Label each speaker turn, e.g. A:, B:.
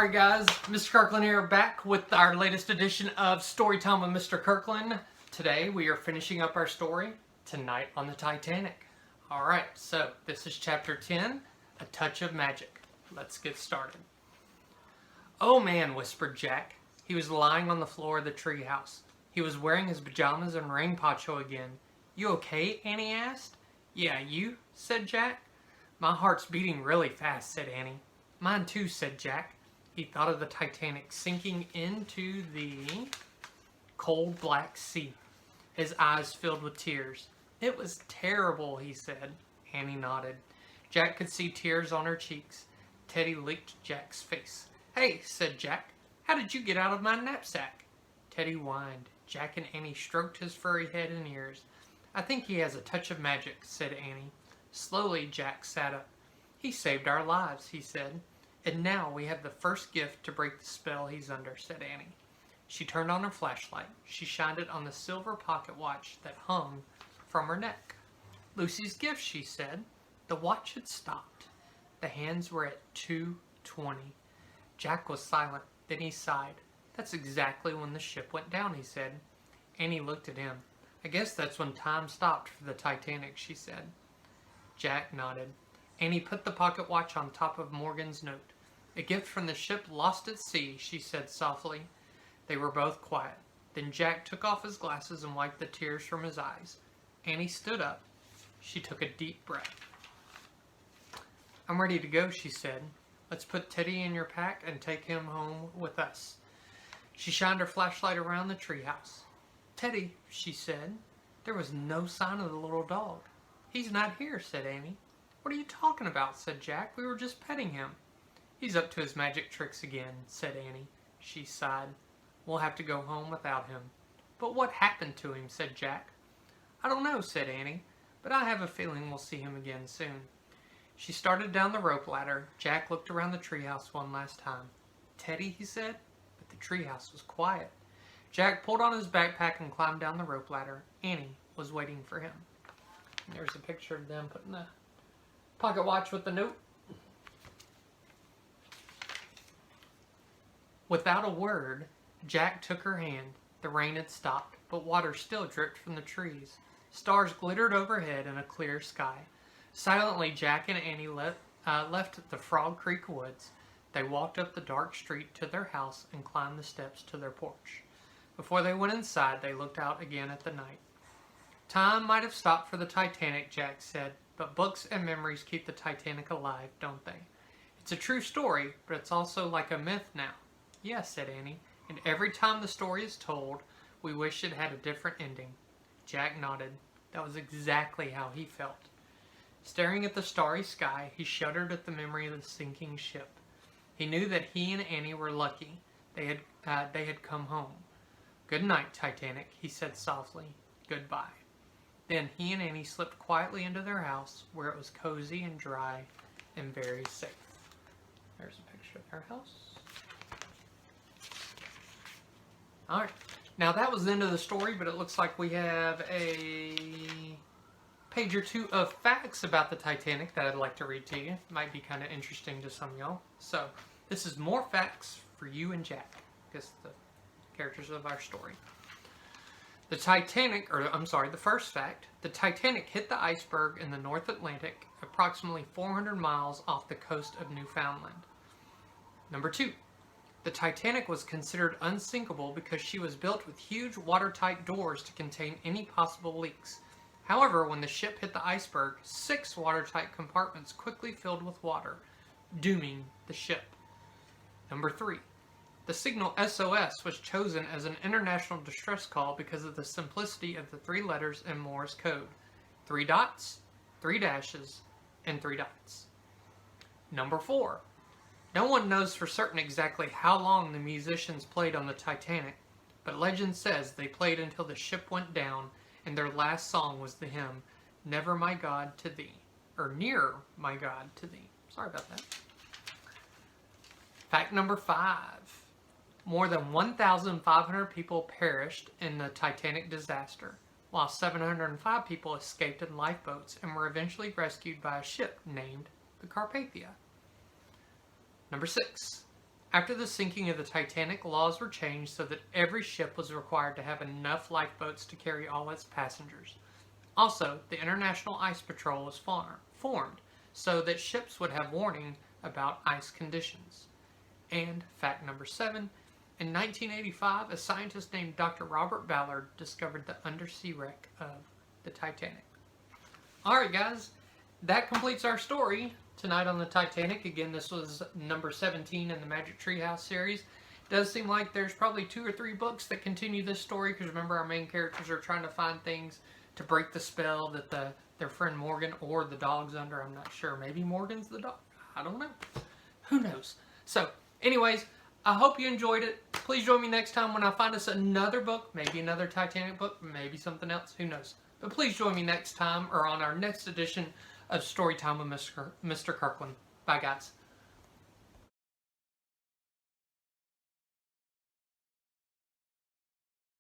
A: Alright guys, Mr. Kirkland here, back with our latest edition of Storytime with Mr. Kirkland. Today we are finishing up our story, Tonight on the Titanic. Alright, so this is chapter 10, A Touch of Magic. Let's get started. "Oh man," whispered Jack. He was lying on the floor of the treehouse. He was wearing his pajamas and rain poncho again. "You okay?" Annie asked. "Yeah, you?" said Jack. "My heart's beating really fast," said Annie. "Mine too," said Jack. He thought of the Titanic sinking into the cold black sea. His eyes filled with tears. "It was terrible," he said. Annie nodded. Jack could see tears on her cheeks. Teddy licked Jack's face. "Hey," said Jack, "how did you get out of my knapsack?" Teddy whined. Jack and Annie stroked his furry head and ears. "I think he has a touch of magic," said Annie. Slowly, Jack sat up. "He saved our lives," he said. "And now we have the first gift to break the spell he's under," said Annie. She turned on her flashlight. She shined it on the silver pocket watch that hung from her neck. "Lucy's gift," she said. The watch had stopped. The hands were at 2:20. Jack was silent. Then he sighed. "That's exactly when the ship went down," he said. Annie looked at him. "I guess that's when time stopped for the Titanic," she said. Jack nodded. Annie put the pocket watch on top of Morgan's note. "A gift from the ship lost at sea," she said softly. They were both quiet. Then Jack took off his glasses and wiped the tears from his eyes. Annie stood up. She took a deep breath. "I'm ready to go," she said. "Let's put Teddy in your pack and take him home with us." She shined her flashlight around the treehouse. "Teddy," she said. There was no sign of the little dog. "He's not here," said Annie. "What are you talking about?" said Jack. "We were just petting him." "He's up to his magic tricks again," said Annie. She sighed. "We'll have to go home without him." "But what happened to him?" said Jack. "I don't know," said Annie, "but I have a feeling we'll see him again soon." She started down the rope ladder. Jack looked around the treehouse one last time. "Teddy," he said, but the treehouse was quiet. Jack pulled on his backpack and climbed down the rope ladder. Annie was waiting for him. And there's a picture of them putting the pocket watch with the note. Without a word, Jack took her hand. The rain had stopped, but water still dripped from the trees. Stars glittered overhead in a clear sky. Silently, Jack and Annie left the Frog Creek woods. They walked up the dark street to their house and climbed the steps to their porch. Before they went inside, they looked out again at the night. "Time might have stopped for the Titanic," Jack said, "but books and memories keep the Titanic alive, don't they? It's a true story, but it's also like a myth now." "Yes," said Annie, "and every time the story is told, we wish it had a different ending." Jack nodded. That was exactly how he felt. Staring at the starry sky, he shuddered at the memory of the sinking ship. He knew that he and Annie were lucky. They had come home. "Good night, Titanic," he said softly. "Goodbye." Then he and Annie slipped quietly into their house, where it was cozy and dry and very safe. There's a picture of their house. Alright, now that was the end of the story, but it looks like we have a page or two of facts about the Titanic that I'd like to read to you. It might be kind of interesting to some of y'all. So, this is more facts for you and Jack, because the characters of our story. The first fact, the Titanic hit the iceberg in the North Atlantic, approximately 400 miles off the coast of Newfoundland. Number 2, the Titanic was considered unsinkable because she was built with huge watertight doors to contain any possible leaks. However, when the ship hit the iceberg, 6 watertight compartments quickly filled with water, dooming the ship. Number 3, the signal SOS was chosen as an international distress call because of the simplicity of the 3 letters in Morse code. 3 dots, 3 dashes, and 3 dots. Number 4, no one knows for certain exactly how long the musicians played on the Titanic, but legend says they played until the ship went down, and their last song was the hymn, "Never My God to Thee," or "Nearer My God to Thee." Sorry about that. Fact number 5. More than 1,500 people perished in the Titanic disaster, while 705 people escaped in lifeboats and were eventually rescued by a ship named the Carpathia. Number 6. After the sinking of the Titanic, laws were changed so that every ship was required to have enough lifeboats to carry all its passengers. Also, the International Ice Patrol was formed so that ships would have warning about ice conditions. And fact number 7, in 1985, a scientist named Dr. Robert Ballard discovered the undersea wreck of the Titanic. Alright guys, that completes our story tonight on the Titanic. Again, this was number 17 in the Magic Treehouse series. It does seem like there's probably 2 or 3 books that continue this story, because remember, our main characters are trying to find things to break the spell that their friend Morgan or the dog's under. I'm not sure. Maybe Morgan's the dog. I don't know. Who knows? So, anyways, I hope you enjoyed it. Please join me next time when I find us another book, maybe another Titanic book, maybe something else. Who knows? But please join me next time, or on our next edition of Storytime with Mr. Kirkland. Bye, guys.